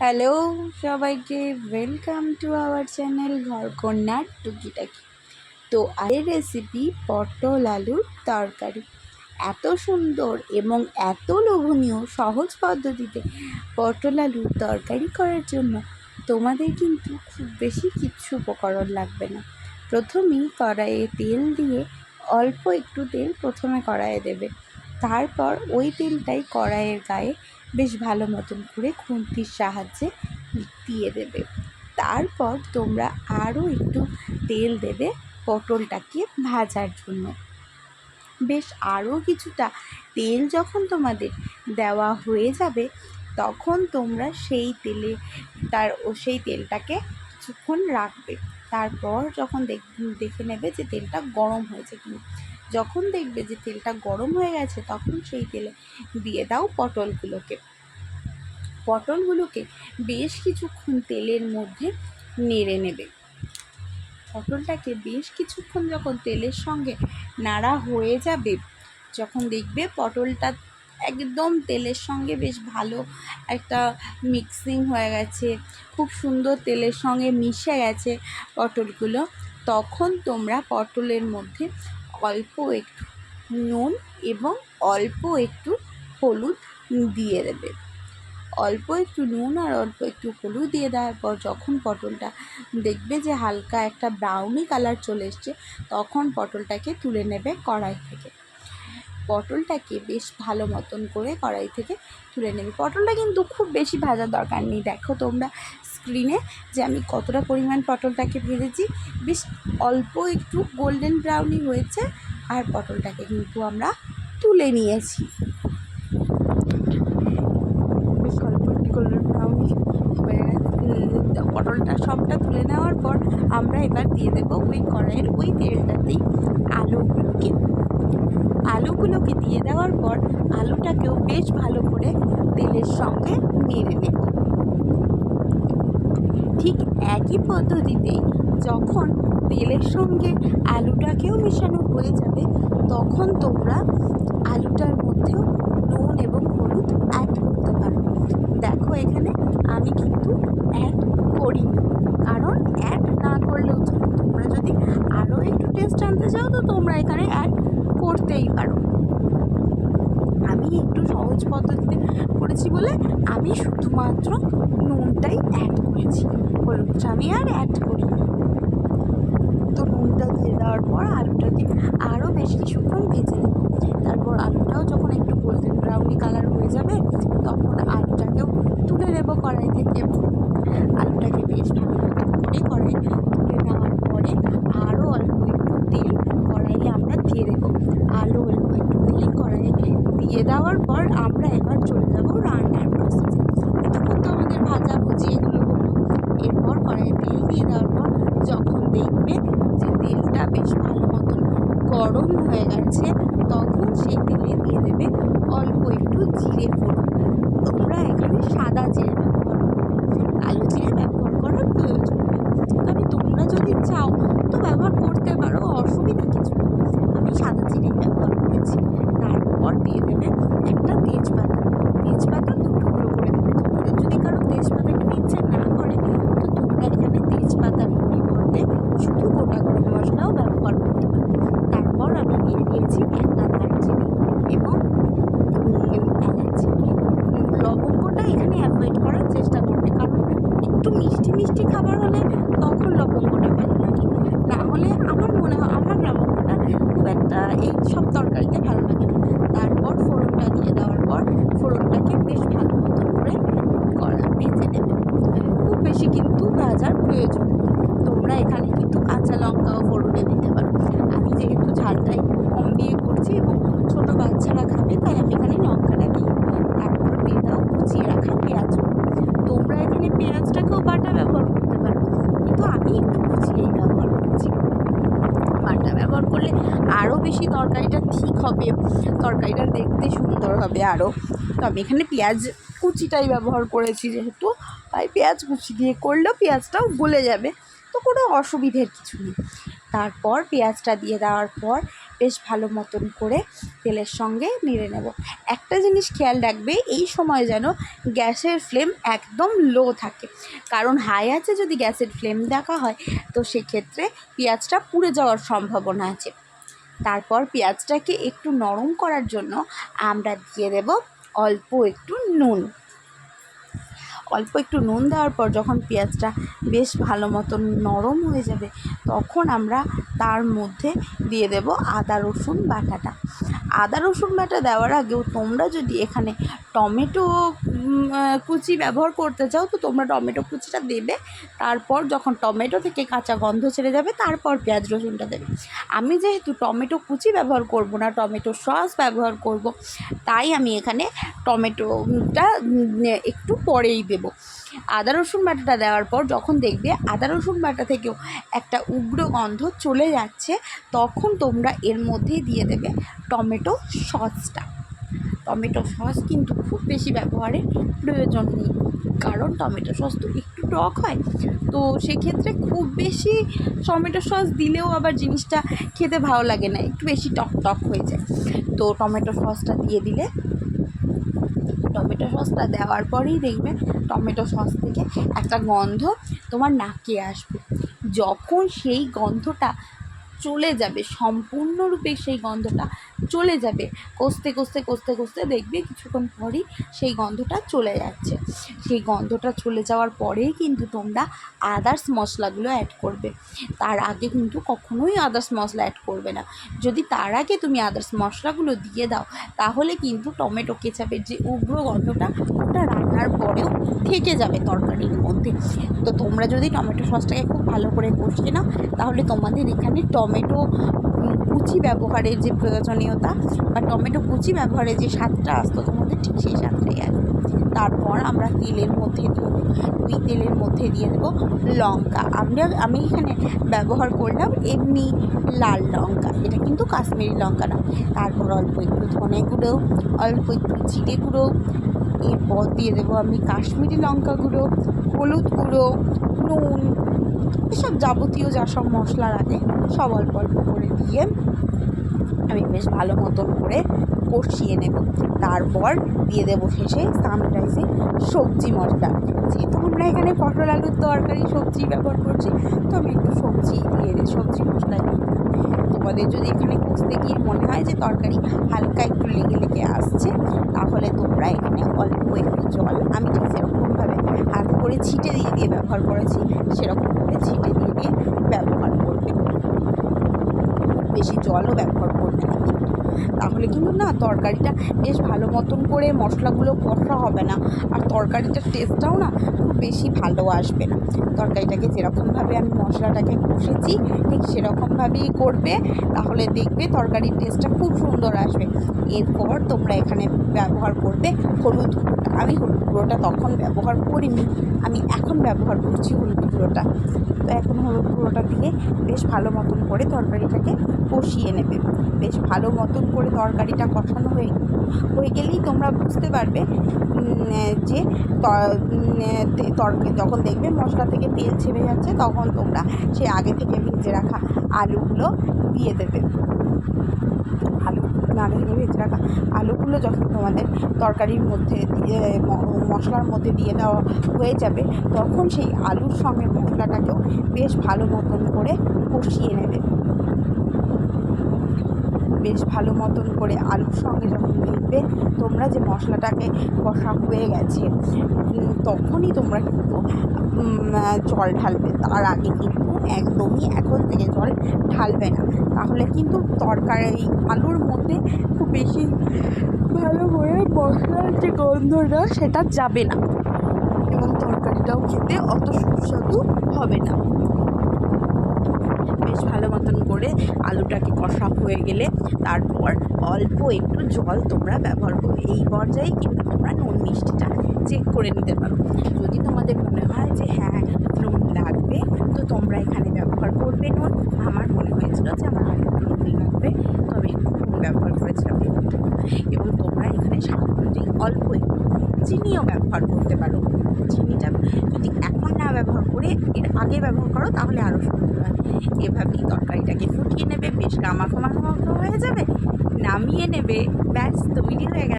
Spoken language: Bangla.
হ্যালো সবাইকে, ওয়েলকাম টু আওয়ার চ্যানেল ঘরকন্যার টুকিটাকি। তো আজকের রেসিপি পটল আলুর তরকারি। এত সুন্দর এবং এত লোভনীয় সহজ পদ্ধতিতে পটল আলুর তরকারি করার জন্য তোমাদের কিন্তু খুব বেশি কিচ্ছু উপকরণ লাগবে না। প্রথমেই কড়াইয়ে তেল দিয়ে অল্প একটু তেল প্রথমে কড়াইয়ে দেবে, তারপর ওই তেলটাই কড়াইয়ের গায়ে বেশ ভালো মতন করে খুন্তির সাহায্যে দিয়ে দেবে। তারপর তোমরা আরও একটু তেল দেবে পটলটাকে ভাজার জন্য। বেশ আরও কিছুটা তেল যখন তোমাদের দেওয়া হয়ে যাবে, তখন তোমরা সেই তেলটাকে কিছুক্ষণ রাখবে। তারপর যখন দেখে নেবে যে তেলটা গরম হয়েছে কিনা। যখন দেখবে যে তেলটা গরম হয়ে গেছে, তখন সেই তেলে দিয়ে দাও পটলগুলোকে বেশ কিছুক্ষণ তেলের মধ্যে নেড়ে নেবে। পটলটাকে বেশ কিছুক্ষণ যখন তেলের সঙ্গে নাড়া হয়ে যাবে, যখন দেখবে পটলটা একদম তেলের সঙ্গে বেশ ভালো একটা মিক্সিং হয়ে গেছে, খুব সুন্দর তেলের সঙ্গে মিশে গেছে পটলগুলো, তখন তোমরা পটলের মধ্যে অল্প একটু নুন এবং অল্প একটু হলুদ দিয়ে দেবে। অল্প একটু নুন আর অল্প একটু হলুদ দিয়ে দেওয়ার পর যখন পটলটা দেখবে যে হালকা একটা ব্রাউনি কালার চলে এসছে, তখন পটলটাকে তুলে নেবে কড়াই থেকে। পটলটাকে বেশ ভালো মতন করে কড়াই থেকে তুলে নেবে। পটলটা কিন্তু খুব বেশি ভাজার দরকার নেই। দেখো তোমরা স্ক্রিনে যে আমি কতটা পরিমাণ পটলটাকে ভেজেছি, বেশ অল্প একটু গোল্ডেন ব্রাউনি হয়েছে, আর পটলটাকে কিন্তু আমরা তুলে নিয়েছি। বেশ অল্প একটু গোল্ডেন ব্রাউনি হয়ে পটলটা সবটা তুলে নেওয়ার পর আমরা এবার দিয়ে দেবো ওই কড়াইয়ের ওই তেলটাতেই আলুগুলোকে দিয়ে দেওয়ার পর আলুটাকেও বেশ ভালো করে তেলের সঙ্গে নেড়ে নেব। ঠিক একই পদ্ধতিতেই যখন তেলের সঙ্গে আলুটাকেও মেশানো হয়ে যাবে, তখন তোমরা আলুটার মধ্যেও নুন এবং হলুদ অ্যাড করতে পারো। দেখো এখানে আমি কিন্তু অ্যাড করিনি, কারণ অ্যাড না করলেও চলে। তোমরা যদি আরও একটু টেস্ট আনতে চাও তো তোমরা এখানে অ্যাড করতেই পারো। আমি একটু সহজ পদ্ধতিতে করেছি বলে আমি শুধুমাত্র নুনটাই অ্যাড করেছি, হলুদটা আমি আর অ্যাড করিনি। তো নুনটা দিয়ে দেওয়ার পর আলুটাকে আরও বেশ কিছুক্ষণ ভেজে নেব। তারপর আলুটাও যখন একটু গোল্ডেন ব্রাউনি কালার হয়ে যাবে, তখন আলুটাকেও তুলে নেব কড়াই থেকে। আলুটাকে বেশ ভালো মতো করে কড়াই তুলে নেওয়ার পরে আরও অল্প একটু তেল কড়াইয়ে আমরা দিয়ে দেবো। অল্প একটু তেল কড়াইয়ে দিয়ে দেওয়ার পর আমরা এবার চলে যাব রান্নার প্রসেসে। এতক্ষণ তো আমাদের ভাজাভুজি এগুলো হলো। এরপর কড়াইয়ে তেল দিয়ে দেওয়ার পর যখন দেখবে যে তেলটা বেশ ভালো মতন গরম হয়ে গেছে, তখন সেই তেলে দিয়ে দেবে অল্প একটু জিরে ফোড়ন। তোমরা এখানে সাদা জিরে ব্যবহার করবে, কালো জিরে ব্যবহার করার প্রয়োজন নেই। তবে তোমরা যদি চাও তো ব্যবহার করতে পারো, অসুবিধা কিছু নেই। আমি সাদা জিরেই ব্যবহার করেছি। তারপর দিয়ে দেবে একটা তেজপাতা 2 টুকরো করে দেবে। তোমাদের যদি কারো তেজপাতা খেতে ইচ্ছে না করে, তো তোমরা এখানে তেজপাতার পরিবর্তে শুধু গোটা গরম মশলাও ব্যবহার করতে পারো। তারপর আমি দিয়ে দিয়েছি একটা দারচিনি এবং এলাচি। লবঙ্গটা এখানে অ্যাভয়েড করার চেষ্টা করবে, কারণ একটু মিষ্টি মিষ্টি খাবার হলে তখন লবঙ্গটা ভালো লাগে। না হলে আমার মনে হয় আমার লবঙ্গটা খুব একটা এই সব তরকারিতে ভালো লাগে না। তারপর ফোড়নটা দিয়ে দেওয়ার পর ফোড়নটাকে বেশ ভালো মতো করে ভেজে নেবে। খুব বেশি কিন্তু ভাজার প্রয়োজন নেই। তোমরা এখানে কিন্তু কাঁচা লঙ্কাও ফোড়নে দিতে পারো। আমি যেহেতু ঝালটা একটু কম দিয়ে করছি এবং ছোটো বাচ্চারা খাবে, তাই আমি এখানে লঙ্কাটা দিই। তারপর দিয়ে দাও কুচিয়ে রাখা পেঁয়াজ। তোমরা এখানে পেঁয়াজটাকেও বাটা ব্যবহার করতে পারো, কিন্তু আমি একটু কুচিয়েই ব্যবহার করছি। বাটা ব্যবহার করলে আরও বেশি তরকারিটা ঠিক হবে, তরকারিটা দেখতে সুন্দর হবে আরও। তো আমি এখানে পেঁয়াজ কুচিটাই ব্যবহার করেছি যেহেতু, তাই পেঁয়াজ কুচি দিয়ে করলেও পেঁয়াজটাও গলে যাবে, তো কোনো অসুবিধের কিছু নেই। তারপর পেঁয়াজটা দিয়ে দেওয়ার পর বেশ ভালো মতন করে তেলের সঙ্গে নেড়ে নেব। একটা জিনিস খেয়াল রাখবে, এই সময় যেন গ্যাসের ফ্লেম একদম লো থাকে, কারণ হাই আছে যদি গ্যাসের ফ্লেম দেখা হয় তো সেক্ষেত্রে পেঁয়াজটা পুড়ে যাওয়ার সম্ভাবনা আছে। তারপর পেঁয়াজটাকে একটু নরম করার জন্য আমরা দিয়ে দেব অল্প একটু নুন। অল্প একটু নুন দেওয়ার পর যখন পেঁয়াজটা বেশ ভালো মতন নরম হয়ে যাবে তখন আমরা তার মধ্যে দিয়ে দেব আদা রসুন বাটাটা। আদা রসুন বাটা দেওয়ার আগেও তোমরা যদি এখানে টমেটো কুচি ব্যবহার করতে চাও তো তোমরা টমেটো কুচিটা দেবে, তারপর যখন টমেটো থেকে কাঁচা গন্ধ ছেড়ে যাবে তারপর পেঁয়াজ রসুনটা দেবে। আমি যেহেতু টমেটো কুচি ব্যবহার করব না, টমেটো সস ব্যবহার করব, তাই আমি এখানে টমেটোটা একটু পরেই দেব। আদা রসুন বাটাটা দেওয়ার পর যখন দেখবে আদা রসুন বাটা থেকেও একটা উগ্র গন্ধ চলে যাচ্ছে তখন তোমরা এর মধ্যে দিয়ে দেবে টমেটো সসটা। টমেটো সস কিন্তু খুব বেশি ব্যবহারের প্রয়োজন নেই, কারণ টমেটো সস তো একটু টক হয়, তো সেক্ষেত্রে খুব বেশি টমেটো সস দিলেও আবার জিনিসটা খেতে ভালো লাগে না, একটু বেশি টক টক হয়ে যায়। তো টমেটো সসটা দিয়ে দিলে, টমেটো সসটা দেওয়ার পরেই দেখবে টমেটো সস থেকে একটা গন্ধ তোমার নাকে আসবে। যখন সেই গন্ধটা চলে যাবে, সম্পূর্ণরূপে সেই গন্ধটা চলে যাবে, কষতে কষতে কষতে কষতে দেখবে কিছুক্ষণ পরই সেই গন্ধটা চলে যাচ্ছে। সেই গন্ধটা চলে যাওয়ার পরেই কিন্তু তোমরা আদার্স মশলাগুলো অ্যাড করবে, তার আগে কিন্তু কখনোই আদার্স মশলা অ্যাড করবে না। যদি তার আগে তুমি আদার্স মশলাগুলো দিয়ে দাও তাহলে কিন্তু টমেটো কেচাপের যে উগ্র গন্ধটা ওটা রান্নার পরেও থেকে যাবে তরকারির মধ্যে। তো তোমরা যদি টমেটো সসটাকে খুব ভালো করে কষিয়ে নাও তাহলে তোমাদের এখানে টমেটো কুচি ব্যবহারের যে প্রয়োজনীয়তা বা টমেটো কুচি ব্যবহারের যে স্বাদটা আসতো তোমাদের ঠিক সেই স্বাদটাই আসবে। তারপর আমরা তেলের মধ্যে দিয়ে দেবো, ওই তেলের মধ্যে দিয়ে দেবো লঙ্কা। আমি এখানে ব্যবহার করলাম এমনি লাল লঙ্কা, এটা কিন্তু কাশ্মীরি লঙ্কা না। তারপর অল্প একটু ধনে গুঁড়ো, অল্প একটু জিরে গুঁড়ো, এরপর দিয়ে দেবো আমি কাশ্মীরি লঙ্কা গুঁড়ো, হলুদ গুঁড়ো, নুন, এসব যাবতীয় যা সব মশলা লাগে সব অল্প অল্প করে দিয়ে আমি বেশ ভালো মতন করে কষিয়ে নেব। তারপর দিয়ে দেবো শেষে সানরাইজে সবজি মশলা। যেহেতু আমরা এখানে পটল আলুর তরকারি সবজি ব্যবহার করছি তো আমি একটু সবজি মশলা দিয়ে তোমাদের যদি এখানে কষতে গিয়ে মনে হয় যে তরকারি হালকা একটু লেগে লেগে আসছে তাহলে তোমরা এখানে অল্প একটু জল, আমি ঠিক সেরকমভাবে হাতে করে ছিটে দিয়ে ব্যবহার করেছি, সেরকম করে ছিটে দিয়ে ব্যবহার করবে। বেশি জলও ব্যবহার করবে না, তাহলে কিন্তু না তরকারিটা বেশ ভালো মতন করে মশলাগুলো কষা হবে না, আর তরকারিটার টেস্টটাও না খুব বেশি ভালো আসবে না। তরকারিটাকে যেরকমভাবে আমি মশলাটাকে কষেছি ঠিক সেরকমভাবেই করবে, তাহলে দেখবে তরকারির টেস্টটা খুব সুন্দর আসবে। এরপর তোমরা এখানে ব্যবহার করবে হলুদ গুঁড়োটা। আমি হলুদ গুঁড়োটা তখন ব্যবহার করিনি, আমি এখন ব্যবহার করছি হলুদ গুঁড়োটা। তো এখন হলুদ গুঁড়োটা দিয়ে বেশ ভালো মতন করে তরকারিটাকে কষিয়ে নেবে। বেশ ভালো মতন করে তরকারিটা কষানো হয়ে গেলেই তোমরা বুঝতে পারবে যে যখন দেখবে মশলা থেকে তেল ছেড়ে যাচ্ছে তখন তোমরা সেই আগে থেকে ভেজে রাখা আলুগুলো দিয়ে দেবে। ভেজে রাখা আলুগুলো যখন তোমাদের তরকারির মধ্যে মশলার মধ্যে দিয়ে দেওয়া হয়ে যাবে তখন সেই আলুর সঙ্গে মশলাটাকেও বেশ ভালো মতন করে কষিয়ে নেবে। বেশ ভালো মতন করে আলুর সঙ্গে যখন দেখবে তোমরা যে মশলাটাকে কষা হয়ে গেছে তখনই তোমরা কিন্তু জল ঢালবে। তার আগে কিন্তু একদমই এখন থেকে জল ঢালবে না, তাহলে কিন্তু তরকারি আলুর মধ্যে খুব বেশি ভালো করে মশলার যে গন্ধটা সেটা যাবে না এবং তরকারিটাও খেতে অত সুস্বাদু হবে না। বেশ ভালো মতন করে আলুটাকে কষা হয়ে গেলে তারপর অল্প একটু জল তোমরা ব্যবহার করবে। এই পর্যায়ে কিন্তু তোমরা নুন মিষ্টিটা চেক করে নিতে পারো। যদি তোমাদের মনে হয় যে হ্যাঁ নুন লাগবে তো তোমরা এখানে ব্যবহার করবে নুন। আমার মনে হয়েছিল যে আমার আরেকটু নুন লাগবে তো আমি একটু নুন ব্যবহার করেছিলাম। এবং তোমরা এখানে স্বাদ অনুযায়ী অল্প একটু চিনিও ব্যবহার করতে পারো। চিনিটা যদি এখন না ব্যবহার করে এর আগে ব্যবহার করো তাহলে আরও সুন্দর হয়। এভাবেই তরকারিটাকে ফুটিয়ে নেবে, বেশ গামাখা হয়ে যাবে, নামিয়ে নেবে, ব্যাস তৈরি হয়ে গেছে।